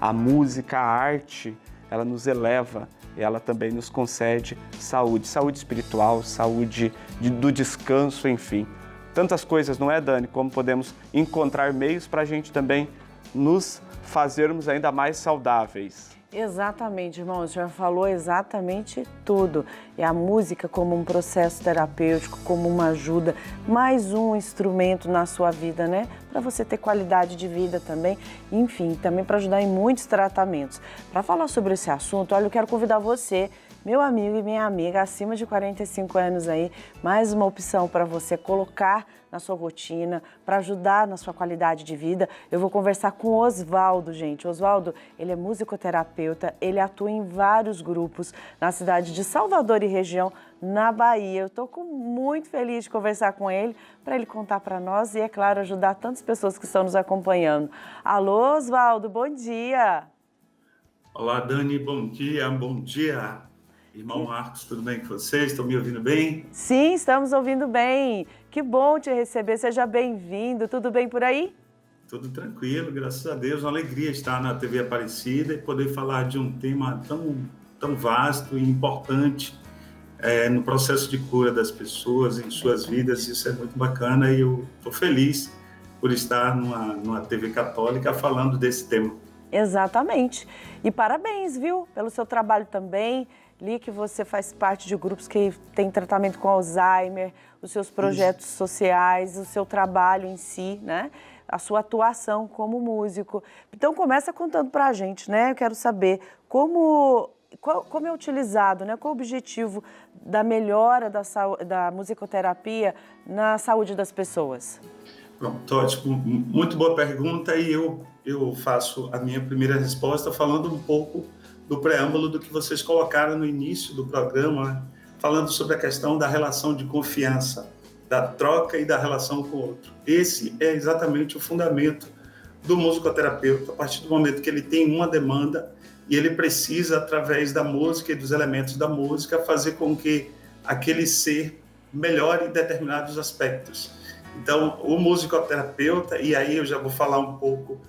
A música, a arte, ela nos eleva, ela também nos concede saúde espiritual, saúde do descanso, enfim. Tantas coisas, não é, Dani? Como podemos encontrar meios para a gente também nos fazermos ainda mais saudáveis. Exatamente, irmão, o senhor falou exatamente tudo. E a música como um processo terapêutico, como uma ajuda, mais um instrumento na sua vida, né? Para você ter qualidade de vida também, enfim, também para ajudar em muitos tratamentos. Para falar sobre esse assunto, olha, eu quero convidar você, meu amigo e minha amiga, acima de 45 anos aí, mais uma opção para você colocar na sua rotina, para ajudar na sua qualidade de vida. Eu vou conversar com o Oswaldo, gente. O Oswaldo, ele é musicoterapeuta, ele atua em vários grupos na cidade de Salvador e região, na Bahia. Eu estou muito feliz de conversar com ele, para ele contar para nós e, é claro, ajudar tantas pessoas que estão nos acompanhando. Alô, Oswaldo, bom dia! Olá, Dani, bom dia, bom dia. Irmão Marcos, tudo bem com vocês? Estão me ouvindo bem? Sim, estamos ouvindo bem. Que bom te receber, seja bem-vindo. Tudo bem por aí? Tudo tranquilo, graças a Deus. Uma alegria estar na TV Aparecida e poder falar de um tema tão vasto e importante no processo de cura das pessoas, em suas vidas. Isso é muito bacana e eu estou feliz por estar numa TV católica falando desse tema. Exatamente. E parabéns, viu, pelo seu trabalho também. Li que você faz parte de grupos que têm tratamento com Alzheimer, os seus projetos sociais, o seu trabalho em si, né? A sua atuação como músico. Então, começa contando pra gente, né? Eu quero saber como é utilizado, né? Qual o objetivo da melhora da musicoterapia na saúde das pessoas? Pronto, ótimo. Muito boa pergunta e eu faço a minha primeira resposta falando um pouco do preâmbulo do que vocês colocaram no início do programa, né? Falando sobre a questão da relação de confiança, da troca e da relação com o outro. Esse é exatamente o fundamento do musicoterapeuta, a partir do momento que ele tem uma demanda e ele precisa, através da música e dos elementos da música, fazer com que aquele ser melhore em determinados aspectos. Então, o musicoterapeuta, e aí eu já vou falar um pouco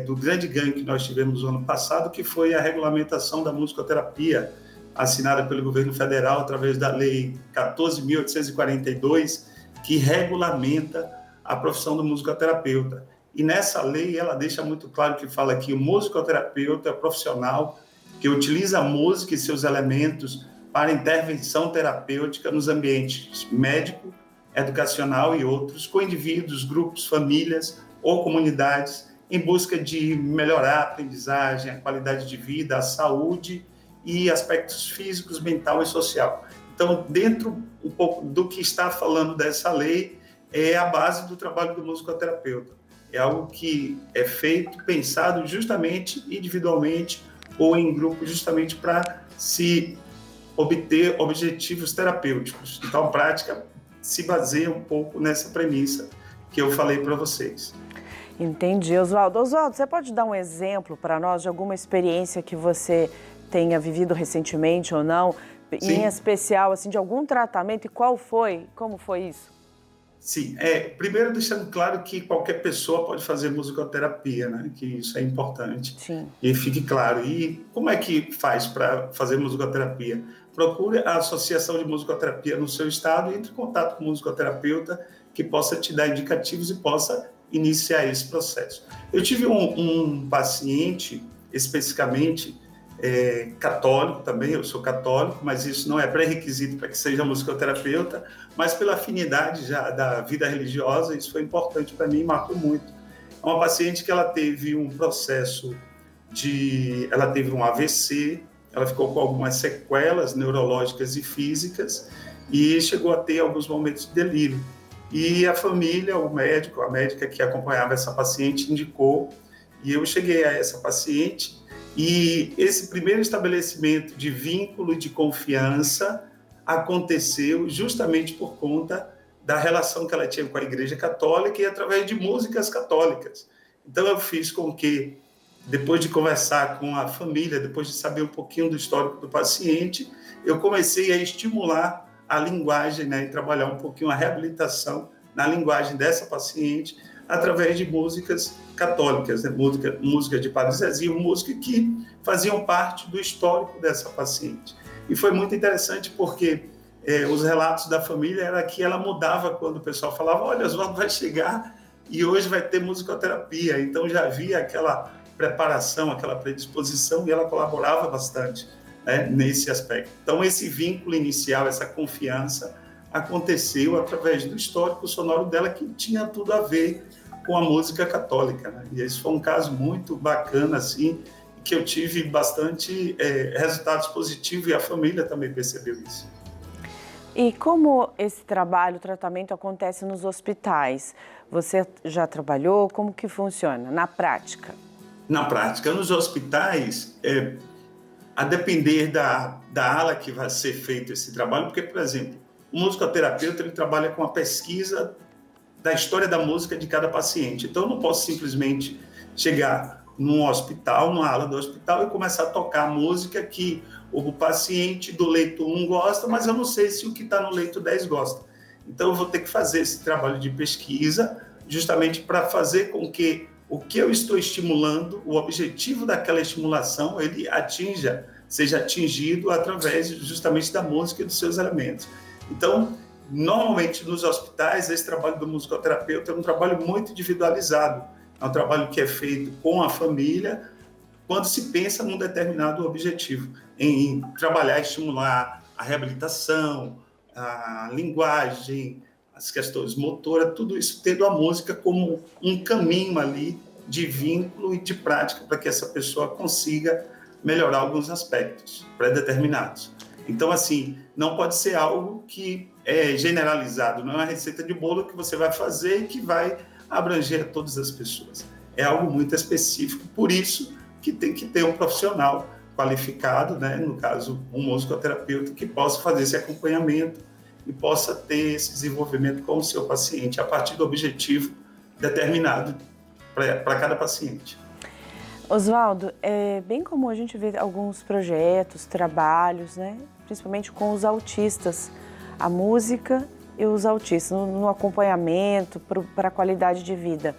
do grande ganho que nós tivemos no ano passado, que foi a regulamentação da musicoterapia, assinada pelo governo federal através da Lei 14.842, que regulamenta a profissão do musicoterapeuta. E nessa lei, ela deixa muito claro que fala que o musicoterapeuta é o profissional que utiliza a música e seus elementos para intervenção terapêutica nos ambientes médico, educacional e outros, com indivíduos, grupos, famílias ou comunidades, em busca de melhorar a aprendizagem, a qualidade de vida, a saúde e aspectos físicos, mental e social. Então, dentro um pouco do que está falando dessa lei, é a base do trabalho do musicoterapeuta. É algo que é feito, pensado justamente individualmente ou em grupo, justamente para se obter objetivos terapêuticos. Então, a prática se baseia um pouco nessa premissa que eu falei para vocês. Entendi, Oswaldo. Oswaldo, você pode dar um exemplo para nós de alguma experiência que você tenha vivido recentemente ou não? Sim. Em especial, assim, de algum tratamento, e qual foi? Como foi isso? Sim, primeiro deixando claro que qualquer pessoa pode fazer musicoterapia, né? Que isso é importante. Sim. E fique claro. E como é que faz para fazer musicoterapia? Procure a associação de musicoterapia no seu estado e entre em contato com o musicoterapeuta que possa te dar indicativos e possa iniciar esse processo. Eu tive um paciente, especificamente, católico também, eu sou católico, mas isso não é pré-requisito para que seja musicoterapeuta, mas pela afinidade já da vida religiosa, isso foi importante para mim e marcou muito. É uma paciente que ela teve um processo ela teve um AVC, ela ficou com algumas sequelas neurológicas e físicas e chegou a ter alguns momentos de delírio. E a família, o médico, a médica que acompanhava essa paciente indicou, e eu cheguei a essa paciente, e esse primeiro estabelecimento de vínculo de confiança aconteceu justamente por conta da relação que ela tinha com a Igreja Católica e através de músicas católicas. Então eu fiz com que, depois de conversar com a família, depois de saber um pouquinho do histórico do paciente, eu comecei a estimular a linguagem, né, e trabalhar um pouquinho a reabilitação na linguagem dessa paciente, através de músicas católicas, né? música de Padre Zezinho, música que faziam parte do histórico dessa paciente. E foi muito interessante porque os relatos da família era que ela mudava quando o pessoal falava, olha, Oswaldo vai chegar e hoje vai ter musicoterapia. Então já havia aquela preparação, aquela predisposição e ela colaborava bastante, né, nesse aspecto. Então esse vínculo inicial, essa confiança aconteceu através do histórico sonoro dela que tinha tudo a ver com a música católica, né? E esse foi um caso muito bacana, assim, que eu tive bastante resultados positivos e a família também percebeu isso. E como esse trabalho, o tratamento acontece nos hospitais? Você já trabalhou? Como que funciona na prática? Na prática, nos hospitais, a depender da ala que vai ser feito esse trabalho, porque, por exemplo, o musicoterapeuta ele trabalha com a pesquisa da história da música de cada paciente. Então, eu não posso simplesmente chegar num hospital, numa ala do hospital e começar a tocar a música que o paciente do leito 1 gosta, mas eu não sei se o que está no leito 10 gosta. Então, eu vou ter que fazer esse trabalho de pesquisa justamente para fazer com que o que eu estou estimulando, o objetivo daquela estimulação, ele seja atingido através justamente da música e dos seus elementos. Então, normalmente nos hospitais, esse trabalho do musicoterapeuta é um trabalho muito individualizado, é um trabalho que é feito com a família, quando se pensa num determinado objetivo, em trabalhar e estimular a reabilitação, a linguagem, as questões motoras, tudo isso tendo a música como um caminho ali de vínculo e de prática para que essa pessoa consiga melhorar alguns aspectos pré-determinados. Então, assim, não pode ser algo que é generalizado, não é uma receita de bolo que você vai fazer e que vai abranger a todas as pessoas. É algo muito específico, por isso que tem que ter um profissional qualificado, né? No caso, um musicoterapeuta que possa fazer esse acompanhamento e possa ter esse desenvolvimento com o seu paciente a partir do objetivo determinado para cada paciente. Oswaldo, é bem comum a gente ver alguns projetos, trabalhos, né? Principalmente com os autistas, a música e os autistas, no acompanhamento para a qualidade de vida.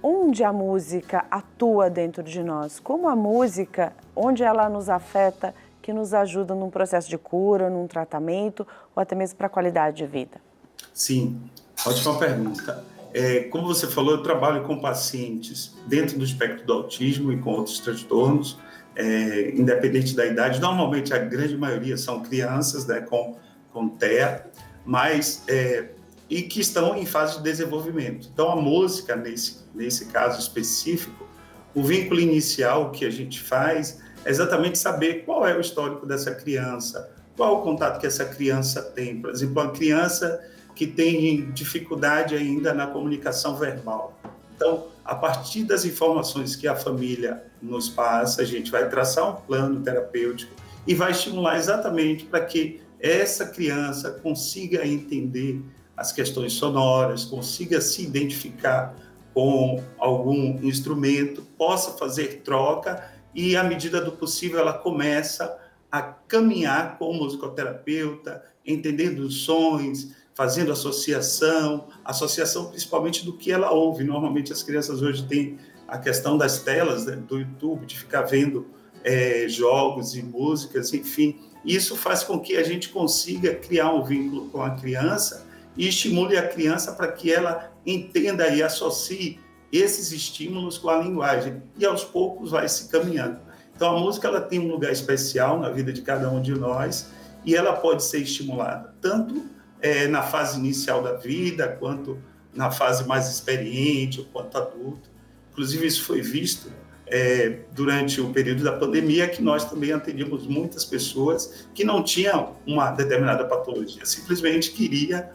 Onde a música atua dentro de nós? Como a música, onde ela nos afeta, que nos ajuda num processo de cura, num tratamento ou até mesmo para a qualidade de vida? Sim, ótima pergunta. Como você falou, eu trabalho com pacientes dentro do espectro do autismo e com outros transtornos, independente da idade. Normalmente, a grande maioria são crianças, né, com TEA, e que estão em fase de desenvolvimento. Então, a música, nesse caso específico, o vínculo inicial que a gente faz é exatamente saber qual é o histórico dessa criança, qual o contato que essa criança tem. Por exemplo, uma criança que tem dificuldade ainda na comunicação verbal. Então, a partir das informações que a família nos passa, a gente vai traçar um plano terapêutico e vai estimular exatamente para que essa criança consiga entender as questões sonoras, consiga se identificar com algum instrumento, possa fazer troca e, à medida do possível, ela começa a caminhar com o musicoterapeuta, entendendo os sons, fazendo associação principalmente do que ela ouve. Normalmente as crianças hoje têm a questão das telas, né, do YouTube, de ficar vendo jogos e músicas, enfim. Isso faz com que a gente consiga criar um vínculo com a criança e estimule a criança para que ela entenda e associe esses estímulos com a linguagem. E aos poucos vai se caminhando. Então a música ela tem um lugar especial na vida de cada um de nós e ela pode ser estimulada tanto na fase inicial da vida, quanto na fase mais experiente, ou quanto adulto. Inclusive, isso foi visto durante o período da pandemia, que nós também atendíamos muitas pessoas que não tinham uma determinada patologia, simplesmente queria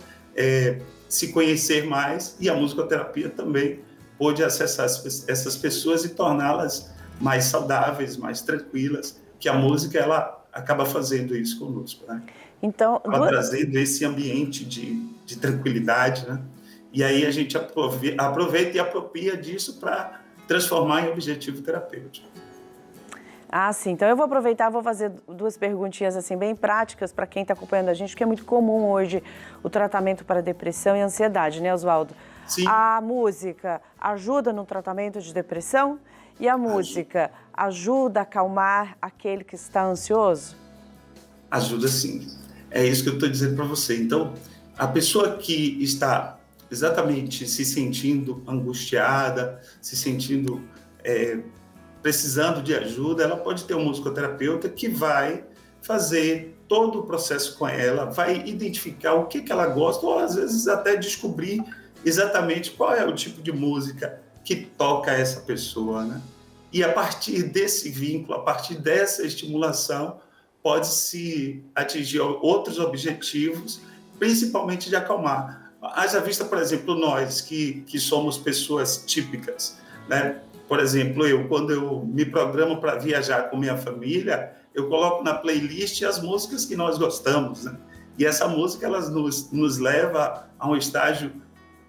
se conhecer mais, e a musicoterapia também pôde acessar essas pessoas e torná-las mais saudáveis, mais tranquilas, que a música ela acaba fazendo isso conosco, né? Então, trazendo esse ambiente de tranquilidade, né? E aí a gente aproveita e apropria disso para transformar em objetivo terapêutico. Ah, sim. Então eu vou aproveitar, vou fazer duas perguntinhas assim bem práticas para quem está acompanhando a gente, porque é muito comum hoje o tratamento para depressão e ansiedade, né, Oswaldo? Sim. A música ajuda no tratamento de depressão? E a música ajuda a acalmar aquele que está ansioso? Ajuda sim. É isso que eu estou dizendo para você. Então, a pessoa que está exatamente se sentindo angustiada, se sentindo precisando de ajuda, ela pode ter um musicoterapeuta que vai fazer todo o processo com ela, vai identificar o que ela gosta, ou às vezes até descobrir exatamente qual é o tipo de música que toca essa pessoa, né? E a partir desse vínculo, a partir dessa estimulação, pode-se atingir outros objetivos, principalmente de acalmar. Haja vista, por exemplo, nós que somos pessoas típicas, né? Por exemplo, quando eu me programo para viajar com minha família, eu coloco na playlist as músicas que nós gostamos, né? E essa música ela nos leva a um estágio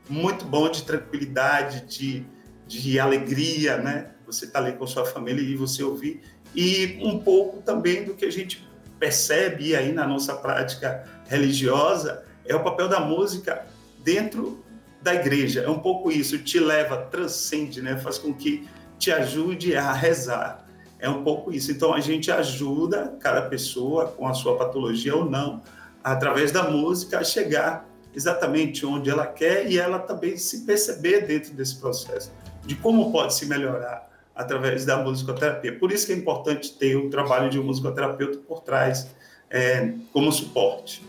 muito bom de tranquilidade, de alegria, né? Você está ali com sua família e você ouvir. E um pouco também do que a gente percebe aí na nossa prática religiosa é o papel da música dentro da igreja. É um pouco isso, te leva, transcende, né? Faz com que te ajude a rezar. É um pouco isso. Então, a gente ajuda cada pessoa, com a sua patologia ou não, através da música, a chegar exatamente onde ela quer e ela também se perceber dentro desse processo, de como pode se melhorar através da musicoterapia. Por isso que é importante ter o trabalho de um musicoterapeuta por trás, como suporte.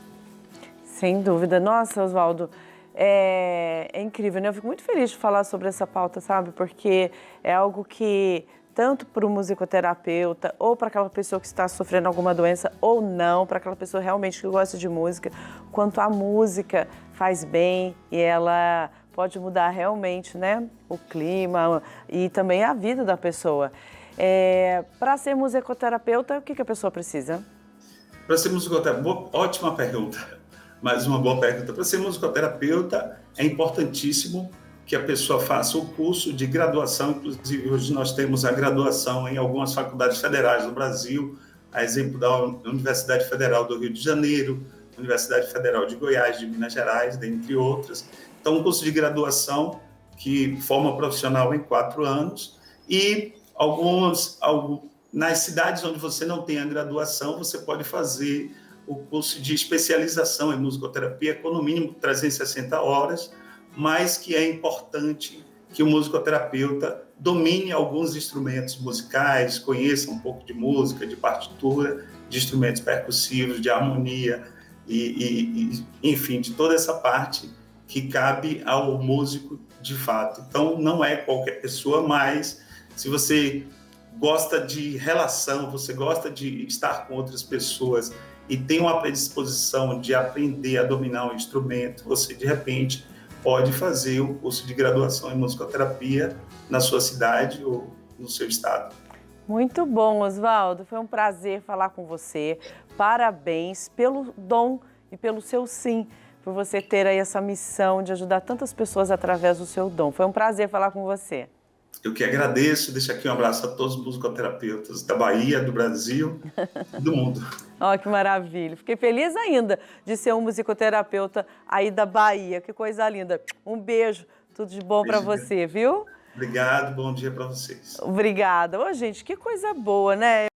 Sem dúvida. Nossa, Oswaldo, é incrível, né? Eu fico muito feliz de falar sobre essa pauta, sabe? Porque é algo que, tanto para o musicoterapeuta, ou para aquela pessoa que está sofrendo alguma doença, ou não, para aquela pessoa realmente que gosta de música, quanto a música faz bem e ela pode mudar realmente, né? O clima e também a vida da pessoa. Para ser musicoterapeuta, o que a pessoa precisa? Para ser musicoterapeuta, ótima pergunta. Mais uma boa pergunta. Para ser musicoterapeuta, é importantíssimo que a pessoa faça o curso de graduação. Inclusive, hoje nós temos a graduação em algumas faculdades federais do Brasil, a exemplo da Universidade Federal do Rio de Janeiro, Universidade Federal de Goiás, de Minas Gerais, dentre outras. Então, um curso de graduação que forma profissional em 4 anos e nas cidades onde você não tem a graduação, você pode fazer o curso de especialização em musicoterapia com no mínimo 360 horas, mas que é importante que o musicoterapeuta domine alguns instrumentos musicais, conheça um pouco de música, de partitura, de instrumentos percussivos, de harmonia enfim, de toda essa parte que cabe ao músico de fato. Então, não é qualquer pessoa, mas se você gosta de relação, você gosta de estar com outras pessoas e tem uma predisposição de aprender a dominar um instrumento, você, de repente, pode fazer o curso de graduação em musicoterapia na sua cidade ou no seu estado. Muito bom, Oswaldo. Foi um prazer falar com você. Parabéns pelo dom e pelo seu sim, por você ter aí essa missão de ajudar tantas pessoas através do seu dom. Foi um prazer falar com você. Eu que agradeço, deixo aqui um abraço a todos os musicoterapeutas da Bahia, do Brasil e do mundo. Ó, que maravilha. Fiquei feliz ainda de ser um musicoterapeuta aí da Bahia. Que coisa linda. Um beijo, tudo de bom para você, viu? Obrigado, bom dia para vocês. Obrigada. Ô, gente, que coisa boa, né?